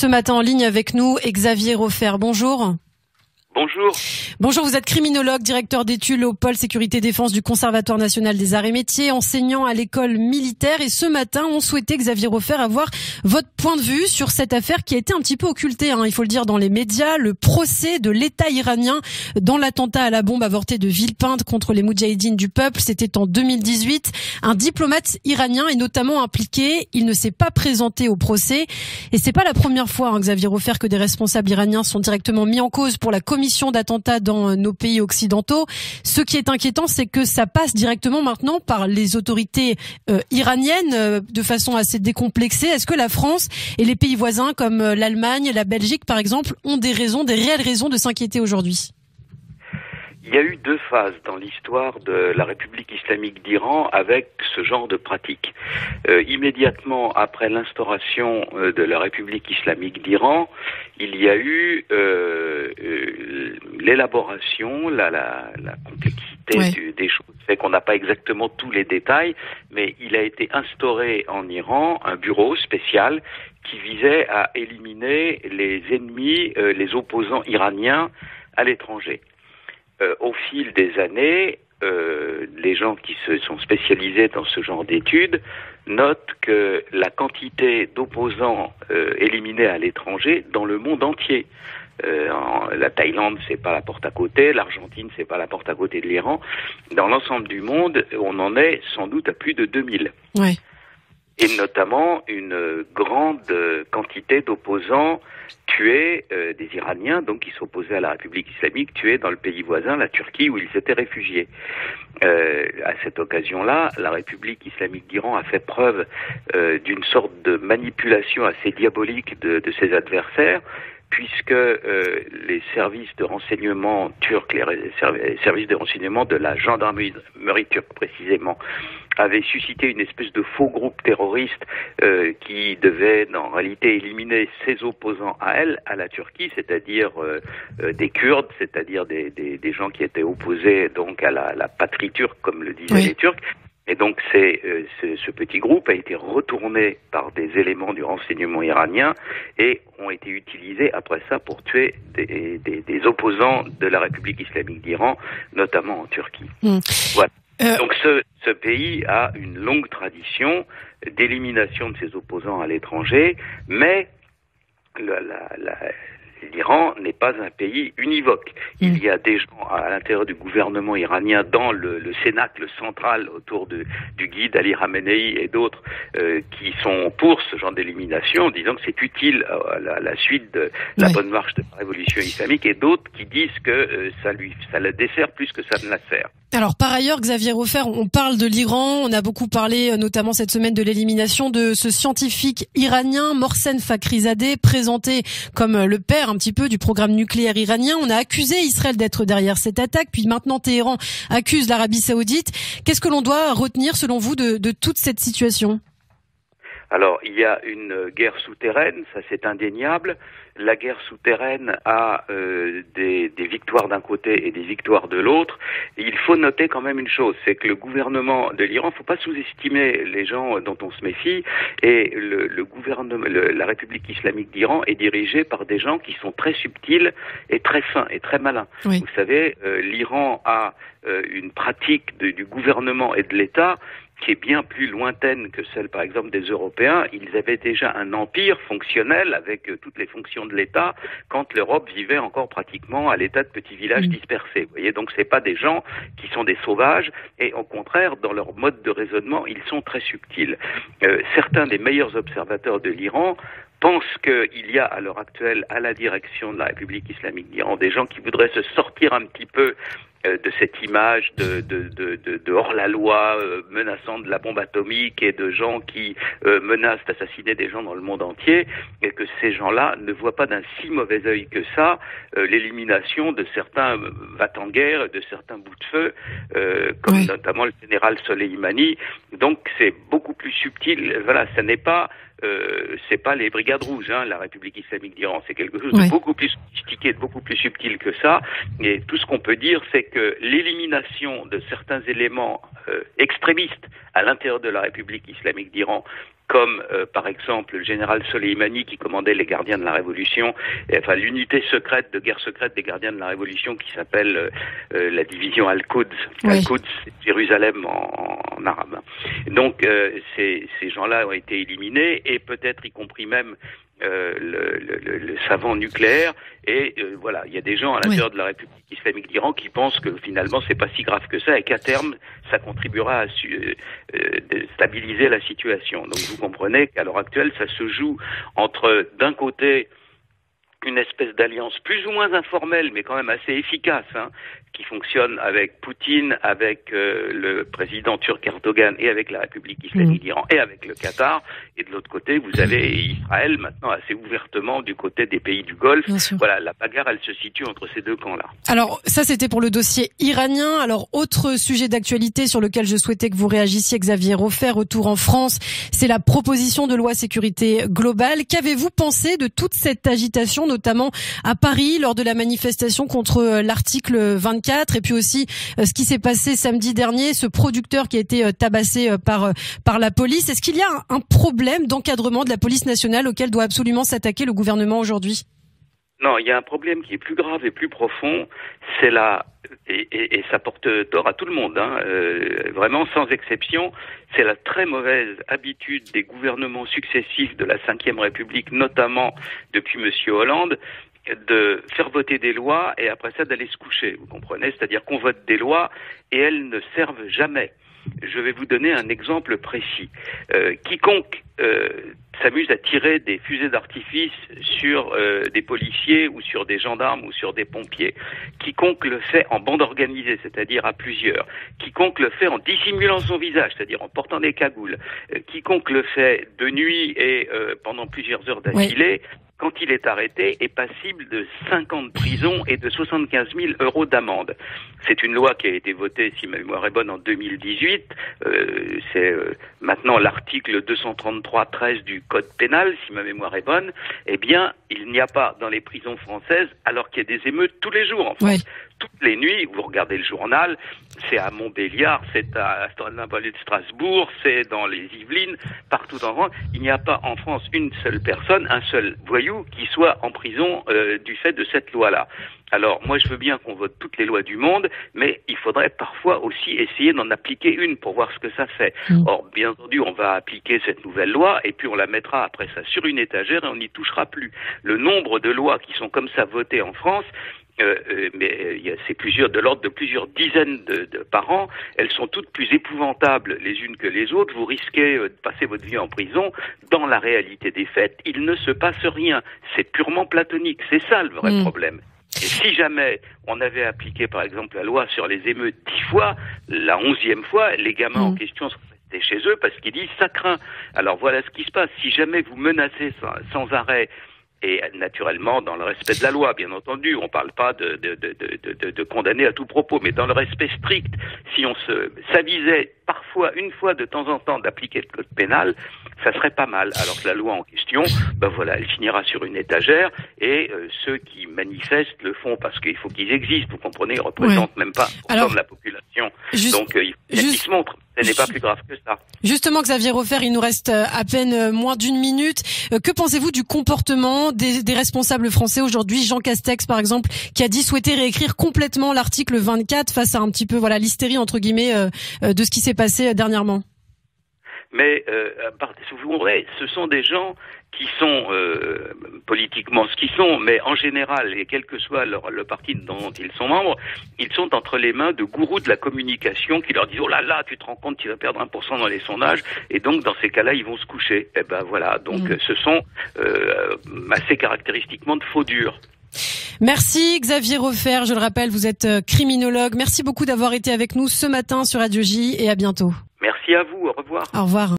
ce matin en ligne avec nous, Xavier Roffer. Bonjour. Bonjour. Bonjour, vous êtes criminologue, directeur d'études au pôle sécurité défense du Conservatoire national des arts et métiers, enseignant à l'école militaire. Et ce matin, on souhaitait, Xavier Roffer, avoir votre point de vue sur cette affaire qui a été un petit peu occultée, il faut le dire, dans les médias. Le procès de l'État iranien dans l'attentat à la bombe avortée de Villepinte contre les Moudjahidines du peuple. C'était en 2018. Un diplomate iranien est notamment impliqué. Il ne s'est pas présenté au procès. Et c'est pas la première fois, Xavier Roffer, que des responsables iraniens sont directement mis en cause pour la commission d'attentats dans nos pays occidentaux. Ce qui est inquiétant, c'est que ça passe directement maintenant par les autorités iraniennes de façon assez décomplexée. Est-ce que la France et les pays voisins comme l'Allemagne, la Belgique par exemple, ont des réelles raisons de s'inquiéter aujourd'hui ? Il y a eu deux phases dans l'histoire de la République islamique d'Iran avec ce genre de pratique. Immédiatement après l'instauration de la République islamique d'Iran, il y a eu l'élaboration, la complexité des choses. C'est qu'on n'a pas exactement tous les détails, mais il a été instauré en Iran un bureau spécial qui visait à éliminer les ennemis, les opposants iraniens à l'étranger. Au fil des années, les gens qui se sont spécialisés dans ce genre d'études notent que la quantité d'opposants éliminés à l'étranger dans le monde entier, la Thaïlande, c'est pas la porte à côté, l'Argentine, c'est pas la porte à côté de l'Iran, dans l'ensemble du monde, on en est sans doute à plus de 2000. Ouais. Et notamment une grande quantité d'opposants tués, des Iraniens, donc qui s'opposaient à la République islamique, tués dans le pays voisin, la Turquie, où ils s'étaient réfugiés. À cette occasion-là, la République islamique d'Iran a fait preuve d'une sorte de manipulation assez diabolique de ses adversaires, puisque les services de renseignement turcs, les services de renseignement de la gendarmerie turque précisément, avaient suscité une espèce de faux groupe terroriste qui devait en réalité éliminer ses opposants à elle, à la Turquie, c'est-à-dire des Kurdes, c'est-à-dire des gens qui étaient opposés donc à la patrie turque, comme le disaient les Turcs. Et donc ce petit groupe a été retourné par des éléments du renseignement iranien et ont été utilisés après ça pour tuer des opposants de la République islamique d'Iran, notamment en Turquie. Voilà. Donc ce pays a une longue tradition d'élimination de ses opposants à l'étranger, mais l'Iran n'est pas un pays univoque. Il y a des gens à l'intérieur du gouvernement iranien, dans le cénacle central autour du guide Ali Khamenei et d'autres qui sont pour ce genre d'élimination, disant que c'est utile à la suite de la bonne marche de la révolution islamique, et d'autres qui disent que ça la dessert plus que ça ne la sert. Alors par ailleurs, Xavier Roffer, on parle de l'Iran, on a beaucoup parlé notamment cette semaine de l'élimination de ce scientifique iranien, Mohsen Fakhrizadeh, présenté comme le père un petit peu du programme nucléaire iranien. On a accusé Israël d'être derrière cette attaque, puis maintenant Téhéran accuse l'Arabie Saoudite. Qu'est-ce que l'on doit retenir selon vous de toute cette situation ? Alors, il y a une guerre souterraine, ça c'est indéniable. La guerre souterraine a des victoires d'un côté et des victoires de l'autre. Et il faut noter quand même une chose, c'est que le gouvernement de l'Iran, il ne faut pas sous-estimer les gens dont on se méfie, et le gouvernement, la République islamique d'Iran est dirigée par des gens qui sont très subtils et très fins et très malins. Oui. Vous savez, l'Iran a une pratique du gouvernement et de l'État qui est bien plus lointaine que celle, par exemple, des Européens. Ils avaient déjà un empire fonctionnel avec toutes les fonctions de l'État quand l'Europe vivait encore pratiquement à l'état de petits villages dispersés. Vous voyez, donc c'est pas des gens qui sont des sauvages, et au contraire, dans leur mode de raisonnement, ils sont très subtils. Certains des meilleurs observateurs de l'Iran pensent qu'il y a à l'heure actuelle, à la direction de la République islamique d'Iran, des gens qui voudraient se sortir un petit peu de cette image de hors-la-loi menaçant de la bombe atomique et de gens qui menacent d'assassiner des gens dans le monde entier, et que ces gens-là ne voient pas d'un si mauvais œil que ça l'élimination de certains va-t-en-guerre, de certains bouts de feu, comme notamment le général Soleimani. Donc c'est beaucoup plus subtil. Voilà, ça n'est pas c'est pas les brigades rouges, la République islamique d'Iran, c'est quelque chose de beaucoup plus sophistiqué, de beaucoup plus subtil que ça. Et tout ce qu'on peut dire, c'est que l'élimination de certains éléments extrémistes à l'intérieur de la République islamique d'Iran, comme par exemple le général Soleimani qui commandait les gardiens de la Révolution, enfin l'unité secrète de guerre secrète des gardiens de la Révolution qui s'appelle la division Al-Quds. Oui. Al-Quds, c'est Jérusalem en arabe. Donc ces gens-là ont été éliminés et peut-être y compris même le savant nucléaire et voilà, il y a des gens à l'intérieur de la République islamique d'Iran qui pensent que finalement c'est pas si grave que ça et qu'à terme ça contribuera à stabiliser la situation. Donc vous comprenez qu'à l'heure actuelle ça se joue entre d'un côté une espèce d'alliance plus ou moins informelle mais quand même assez efficace qui fonctionne avec Poutine, avec le président turc Erdogan et avec la République islamique d'Iran et avec le Qatar. Et de l'autre côté, vous avez Israël maintenant assez ouvertement du côté des pays du Golfe. Voilà, la bagarre, elle se situe entre ces deux camps-là. Alors, ça, c'était pour le dossier iranien. Alors, autre sujet d'actualité sur lequel je souhaitais que vous réagissiez, Xavier Roffer, retour en France, c'est la proposition de loi sécurité globale. Qu'avez-vous pensé de toute cette agitation, notamment à Paris, lors de la manifestation contre l'article 24? Et puis aussi ce qui s'est passé samedi dernier, ce producteur qui a été tabassé par la police. Est-ce qu'il y a un problème d'encadrement de la police nationale auquel doit absolument s'attaquer le gouvernement aujourd'hui? Non, il y a un problème qui est plus grave et plus profond, c'est et ça porte tort à tout le monde, vraiment sans exception, c'est la très mauvaise habitude des gouvernements successifs de la Ve République, notamment depuis Monsieur Hollande, de faire voter des lois et après ça d'aller se coucher, vous comprenez? C'est-à-dire qu'on vote des lois et elles ne servent jamais. Je vais vous donner un exemple précis. Quiconque s'amuse à tirer des fusées d'artifice sur des policiers ou sur des gendarmes ou sur des pompiers, quiconque le fait en bande organisée, c'est-à-dire à plusieurs, quiconque le fait en dissimulant son visage, c'est-à-dire en portant des cagoules, quiconque le fait de nuit et pendant plusieurs heures d'affilée, quand il est arrêté, est passible de 5 ans de prison et de 75 000 € d'amende. C'est une loi qui a été votée, si ma mémoire est bonne, en 2018. C'est maintenant l'article 233-13 du Code pénal, si ma mémoire est bonne. Eh bien, il n'y a pas dans les prisons françaises, alors qu'il y a des émeutes tous les jours en France. Toutes les nuits, vous regardez le journal, c'est à Montbéliard, c'est à la banlieue de Strasbourg, c'est dans les Yvelines, partout en France. Il n'y a pas en France une seule personne, un seul voyou qui soit en prison du fait de cette loi-là. Alors, moi, je veux bien qu'on vote toutes les lois du monde, mais il faudrait parfois aussi essayer d'en appliquer une pour voir ce que ça fait. Or, bien entendu, on va appliquer cette nouvelle loi et puis on la mettra après ça sur une étagère et on n'y touchera plus. Le nombre de lois qui sont comme ça votées en France, mais c'est de l'ordre de plusieurs dizaines par an. Elles sont toutes plus épouvantables les unes que les autres. Vous risquez de passer votre vie en prison. Dans la réalité des faits, il ne se passe rien. C'est purement platonique. C'est ça le vrai problème. Et si jamais on avait appliqué, par exemple, la loi sur les émeutes 10 fois, la 11e fois, les gamins en question seraient restés chez eux parce qu'ils disent ça craint. Alors voilà ce qui se passe. Si jamais vous menacez sans arrêt, et naturellement dans le respect de la loi, bien entendu, on ne parle pas de condamner à tout propos, mais dans le respect strict, si on s'avisait parfois, une fois de temps en temps, d'appliquer le code pénal, ça serait pas mal. Alors que la loi en question, voilà, elle finira sur une étagère et ceux qui manifestent le font parce qu'il faut qu'ils existent, vous comprenez, ils ne représentent même pas de la population. Donc ils se montrent. Ce n'est pas plus grave que ça. Justement, Xavier Roffer, il nous reste à peine moins d'1 minute. Que pensez-vous du comportement des responsables français aujourd'hui? Jean Castex, par exemple, qui a dit souhaiter réécrire complètement l'article 24 face à un petit peu l'hystérie, entre guillemets, de ce qui s'est passé dernièrement. Mais vous voyez, ce sont des gens qui sont politiquement ce qu'ils sont, mais en général, et quel que soit le parti dont ils sont membres, ils sont entre les mains de gourous de la communication qui leur disent « Oh là là, tu te rends compte, tu vas perdre 1% dans les sondages », et donc dans ces cas-là, ils vont se coucher. Et voilà, donc ce sont assez caractéristiquement de faux durs. Merci Xavier Roffer, je le rappelle, vous êtes criminologue. Merci beaucoup d'avoir été avec nous ce matin sur Radio J et à bientôt. Merci à vous, au revoir. Au revoir.